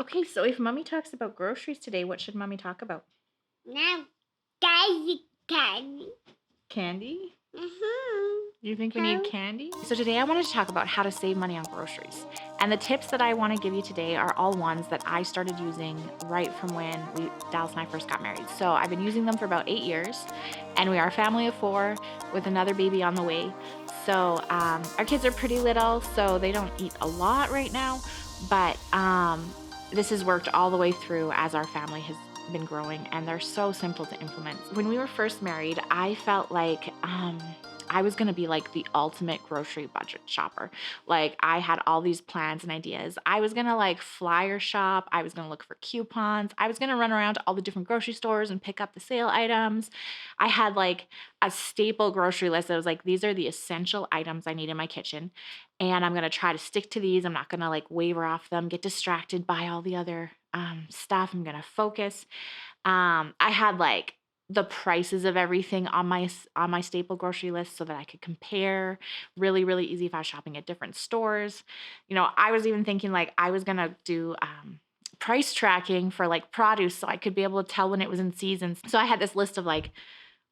Okay, so if mommy talks about groceries today, what should mommy talk about? Now, candy. Candy? Mm-hmm. You think we need How? candy? So today I wanted to talk about how to save money on groceries. And the tips that I want to give you today are all ones that I started using right from when Dallas and I first got married. So I've been using them for about 8 years, and we are a family of 4 with another baby on the way. So our kids are pretty little, so they don't eat a lot right now, but this has worked all the way through as our family has been growing, and they're so simple to implement. When we were first married, I felt like I was gonna be like the ultimate grocery budget shopper. Like I had all these plans and ideas. I was gonna like flyer shop. I was gonna look for coupons. I was gonna run around to all the different grocery stores and pick up the sale items. I had like a staple grocery list that was like, these are the essential items I need in my kitchen. And I'm gonna try to stick to these. I'm not gonna like waver off them, get distracted by all the other stuff. I'm gonna focus. I had like the prices of everything on my staple grocery list so that I could compare. Really, really easy if I was shopping at different stores. I was even thinking like I was gonna do price tracking for like produce so I could be able to tell when it was in season. So I had this list of like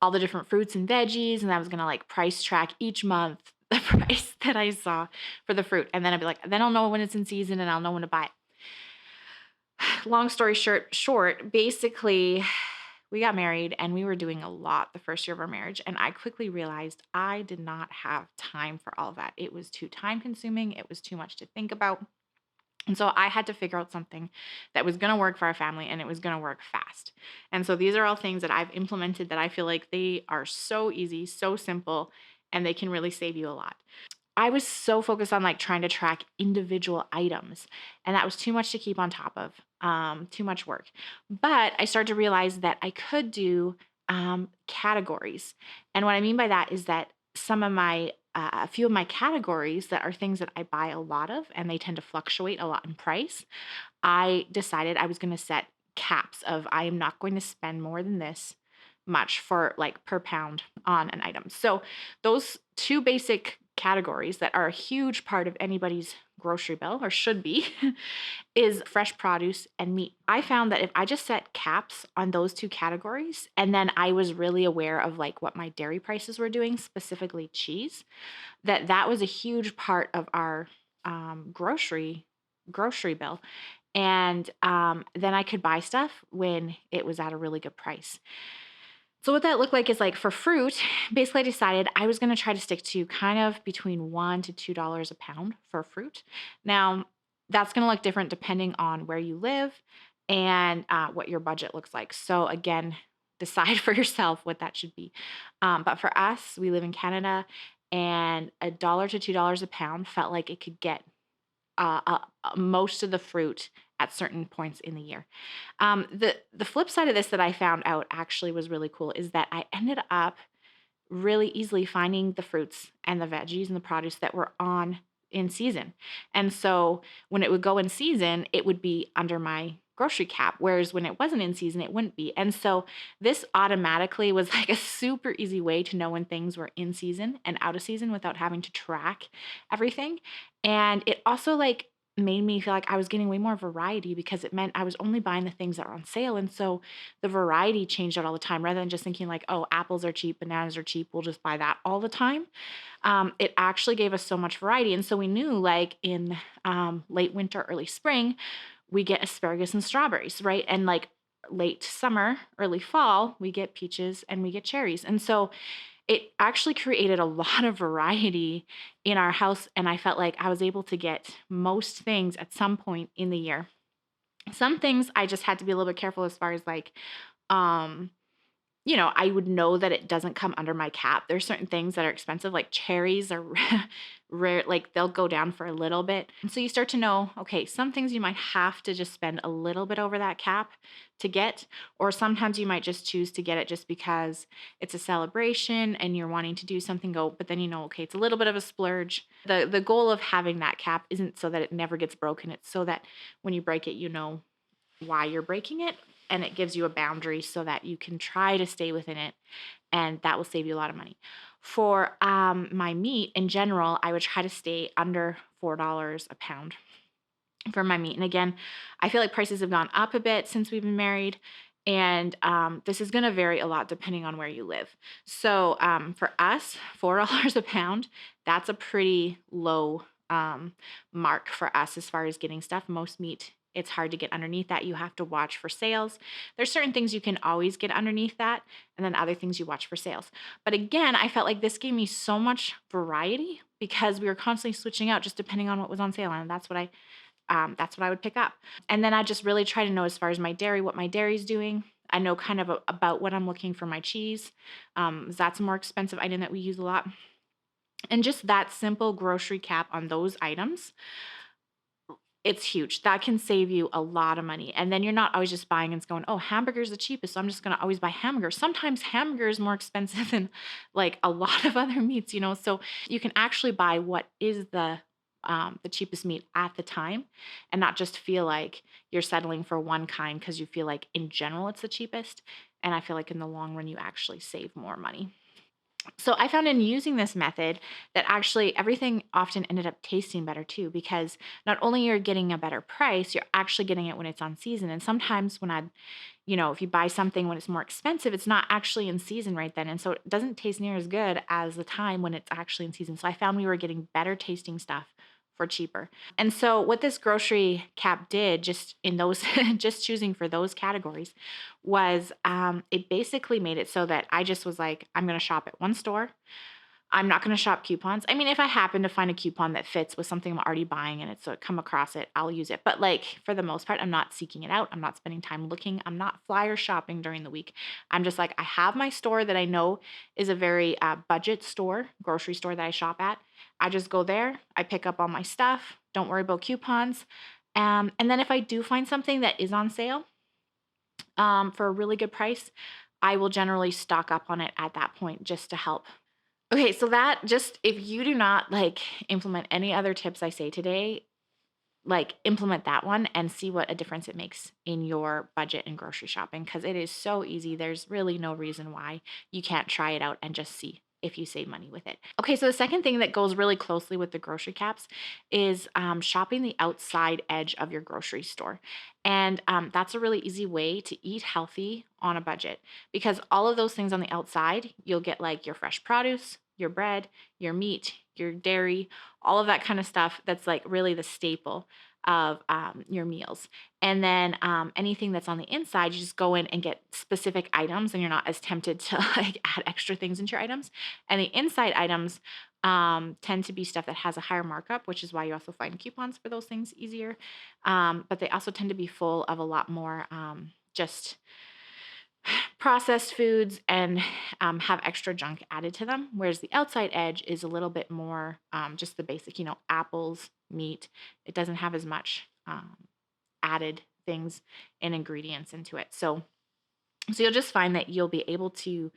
all the different fruits and veggies, and I was gonna like price track each month the price that I saw for the fruit. And then I'd be like, then I'll know when it's in season and I'll know when to buy it. Long story short, basically, we got married and we were doing a lot the first year of our marriage. And I quickly realized I did not have time for all of that. It was too time consuming, it was too much to think about. And so I had to figure out something that was going to work for our family and it was going to work fast. And so these are all things that I've implemented that I feel like they are so easy, so simple, and they can really save you a lot. I was so focused on like trying to track individual items, and that was too much to keep on top of, too much work. But I started to realize that I could do categories. And what I mean by that is that a few of my categories that are things that I buy a lot of and they tend to fluctuate a lot in price, I decided I was going to set caps of I am not going to spend more than this much for like per pound on an item. So those two basic categories that are a huge part of anybody's grocery bill or should be is fresh produce and meat. I found that if I just set caps on those two categories and then I was really aware of like what my dairy prices were doing, specifically cheese, that was a huge part of our grocery bill. And then I could buy stuff when it was at a really good price. So what that looked like is like for fruit, basically I decided I was going to try to stick to kind of between $1 to $2 a pound for fruit. Now, that's going to look different depending on where you live and what your budget looks like. So again, decide for yourself what that should be. But for us, we live in Canada, and $1 to $2 a pound felt like it could get most of the fruit at certain points in the year. The flip side of this that I found out actually was really cool is that I ended up really easily finding the fruits and the veggies and the produce that were on in season. And so when it would go in season, it would be under my grocery cap, whereas when it wasn't in season, it wouldn't be. And so this automatically was like a super easy way to know when things were in season and out of season without having to track everything. And it also like made me feel like I was getting way more variety because it meant I was only buying the things that were on sale. And so the variety changed out all the time rather than just thinking like, oh, apples are cheap, bananas are cheap, we'll just buy that all the time. It actually gave us so much variety. And so we knew like in late winter, early spring, we get asparagus and strawberries, right? And like late summer, early fall, we get peaches and we get cherries. And so it actually created a lot of variety in our house. And I felt like I was able to get most things at some point in the year. Some things I just had to be a little bit careful as far as like, um, I would know that it doesn't come under my cap. There's certain things that are expensive, like cherries are rare, like they'll go down for a little bit. And so you start to know, okay, some things you might have to just spend a little bit over that cap to get, or sometimes you might just choose to get it just because it's a celebration and you're wanting to do something go, but then okay, it's a little bit of a splurge. The goal of having that cap isn't so that it never gets broken. It's so that when you break it, you know why you're breaking it, and it gives you a boundary so that you can try to stay within it, and that will save you a lot of money. For my meat in general, I would try to stay under $4 a pound. for my meat. And again, I feel like prices have gone up a bit since we've been married. And this is going to vary a lot depending on where you live. So for us, $4 a pound, that's a pretty low mark for us as far as getting stuff. Most meat, it's hard to get underneath that. You have to watch for sales. There's certain things you can always get underneath that, and then other things you watch for sales. But again, I felt like this gave me so much variety because we were constantly switching out just depending on what was on sale, and that's what I would pick up. And then I just really try to know as far as my dairy, what my dairy's doing. I know kind of about what I'm looking for my cheese. That's a more expensive item that we use a lot. And just that simple grocery cap on those items, it's huge. That can save you a lot of money. And then you're not always just buying and going, oh, hamburger's the cheapest, so I'm just going to always buy hamburger. Sometimes hamburger is more expensive than like a lot of other meats, you know. So you can actually buy what is the cheapest meat at the time, and not just feel like you're settling for one kind because you feel like in general it's the cheapest. And I feel like in the long run you actually save more money. So I found in using this method that actually everything often ended up tasting better too, because not only you're getting a better price, you're actually getting it when it's on season. And sometimes when if you buy something when it's more expensive, it's not actually in season right then. And so it doesn't taste near as good as the time when it's actually in season. So I found we were getting better tasting stuff for cheaper. And so what this grocery cap did, just in those, just choosing for those categories, was it basically made it so that I just was like, I'm going to shop at one store. I'm not going to shop coupons. I mean, if I happen to find a coupon that fits with something I'm already buying and it's come across it, I'll use it. But like for the most part, I'm not seeking it out. I'm not spending time looking. I'm not flyer shopping during the week. I'm just like, I have my store that I know is a very budget store, grocery store that I shop at. I just go there. I pick up all my stuff. Don't worry about coupons. And then if I do find something that is on sale for a really good price, I will generally stock up on it at that point just to help. Okay, so that just if you do not like implement any other tips I say today, like implement that one and see what a difference it makes in your budget and grocery shopping because it is so easy. There's really no reason why you can't try it out and just see if you save money with it. Okay, so the second thing that goes really closely with the grocery caps is shopping the outside edge of your grocery store. And that's a really easy way to eat healthy on a budget because all of those things on the outside, you'll get like your fresh produce, your bread, your meat, your dairy, all of that kind of stuff that's like really the staple of your meals. And then anything that's on the inside, you just go in and get specific items and you're not as tempted to like add extra things into your items. And the inside items tend to be stuff that has a higher markup, which is why you also find coupons for those things easier. But they also tend to be full of a lot more just processed foods and have extra junk added to them. Whereas the outside edge is a little bit more just the basic, apples, meat. It doesn't have as much added things and ingredients into it. So you'll just find that you'll be able to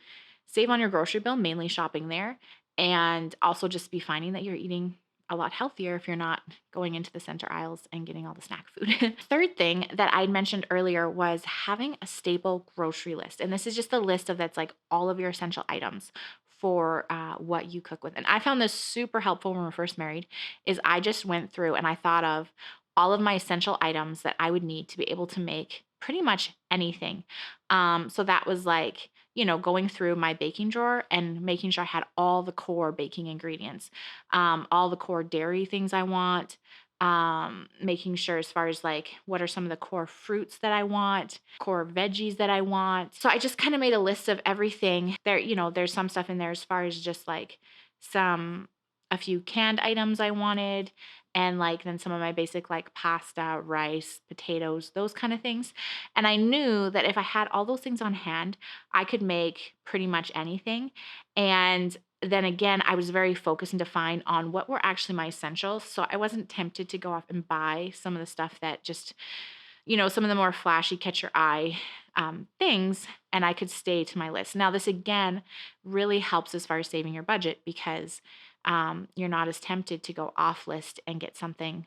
save on your grocery bill, mainly shopping there, and also just be finding that you're eating a lot healthier if you're not going into the center aisles and getting all the snack food. Third thing that I mentioned earlier was having a staple grocery list. And this is just a list of that's like all of your essential items for what you cook with. And I found this super helpful when we were first married is I just went through and I thought of all of my essential items that I would need to be able to make pretty much anything. So that was like, going through my baking drawer and making sure I had all the core baking ingredients, all the core dairy things I want, making sure as far as like what are some of the core fruits that I want, core veggies that I want. So I just kind of made a list of everything there. There's some stuff in there as far as just like a few canned items I wanted, and like then some of my basic like pasta, rice, potatoes, those kind of things. And I knew that if I had all those things on hand, I could make pretty much anything. And then again, I was very focused and defined on what were actually my essentials. So I wasn't tempted to go off and buy some of the stuff that just, some of the more flashy, catch your eye things, and I could stay to my list. Now, this again really helps as far as saving your budget because you're not as tempted to go off list and get something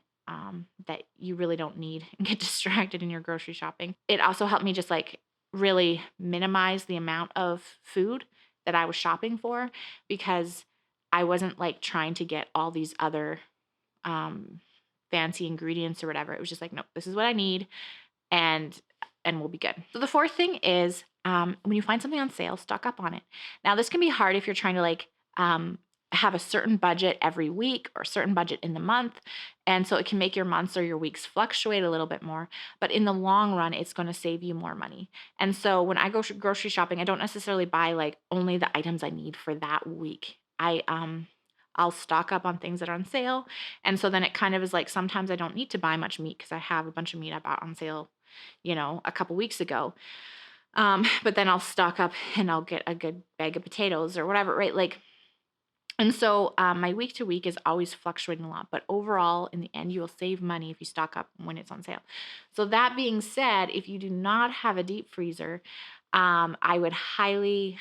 that you really don't need and get distracted in your grocery shopping. It also helped me just like really minimize the amount of food that I was shopping for because I wasn't like trying to get all these other um, fancy ingredients or whatever. It was just like, nope, this is what I need, and we'll be good. So the fourth thing is, when you find something on sale, stock up on it. Now this can be hard if you're trying to like have a certain budget every week or a certain budget in the month, and so it can make your months or your weeks fluctuate a little bit more. But in the long run, it's going to save you more money. And so when I go grocery shopping, I don't necessarily buy like only the items I need for that week. I'll stock up on things that are on sale. And so then it kind of is like sometimes I don't need to buy much meat because I have a bunch of meat I bought on sale, a couple weeks ago. But then I'll stock up and I'll get a good bag of potatoes or whatever, right? Like, and so my week to week is always fluctuating a lot, but overall, in the end, you will save money if you stock up when it's on sale. So that being said, if you do not have a deep freezer, I would highly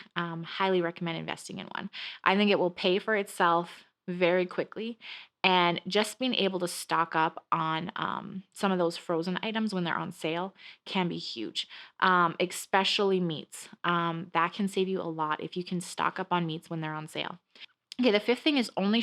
recommend investing in one. I think it will pay for itself very quickly. And just being able to stock up on some of those frozen items when they're on sale can be huge, especially meats. That can save you a lot if you can stock up on meats when they're on sale. Okay, the fifth thing is only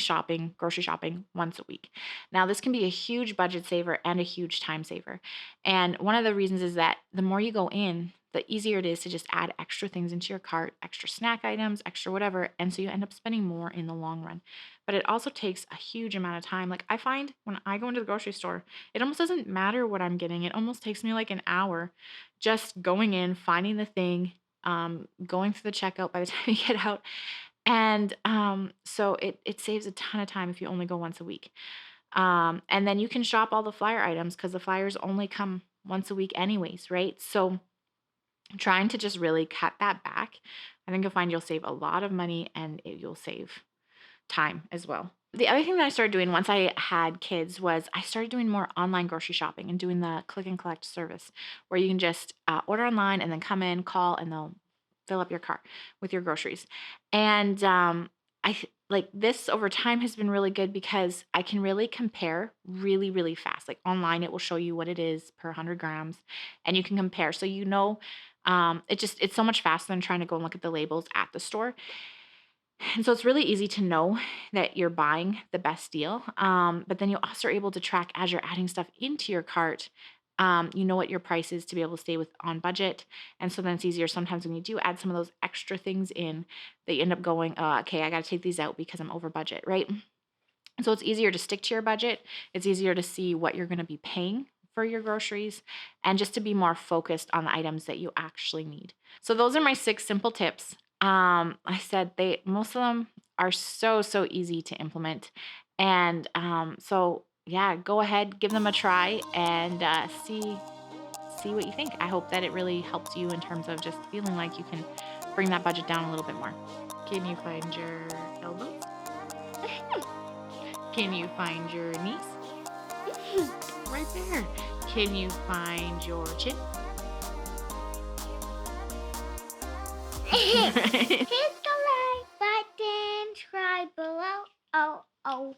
grocery shopping once a week. Now, this can be a huge budget saver and a huge time saver. And one of the reasons is that the more you go in, the easier it is to just add extra things into your cart, extra snack items, extra whatever. And so you end up spending more in the long run. But it also takes a huge amount of time. Like I find when I go into the grocery store, it almost doesn't matter what I'm getting. It almost takes me like an hour just going in, finding the thing, going through the checkout by the time you get out, and so it saves a ton of time if you only go once a week. And then you can shop all the flyer items because the flyers only come once a week anyways, right? So trying to just really cut that back, I think you'll find you'll save a lot of money and you'll save time as well. The other thing that I started doing once I had kids was I started doing more online grocery shopping and doing the click and collect service where you can just order online and then come in, call, and they'll fill up your cart with your groceries. And like this over time has been really good because I can really compare really, really fast. Like online, it will show you what it is per 100 grams and you can compare. So, it's so much faster than trying to go and look at the labels at the store. And so it's really easy to know that you're buying the best deal. But then you also are able to track as you're adding stuff into your cart. You know what your price is to be able to stay on budget. And so then it's easier sometimes when you do add some of those extra things in that you end up going, okay, I got to take these out because I'm over budget, right? And so it's easier to stick to your budget. It's easier to see what you're going to be paying for your groceries and just to be more focused on the items that you actually need. So those are my 6 simple tips. I said most of them are so easy to implement. And so yeah, go ahead, give them a try and see what you think. I hope that it really helps you in terms of just feeling like you can bring that budget down a little bit more. Can you find your elbows? Can you find your knees? Right there. Can you find your chin? Hit the like button, subscribe below. Oh, oh.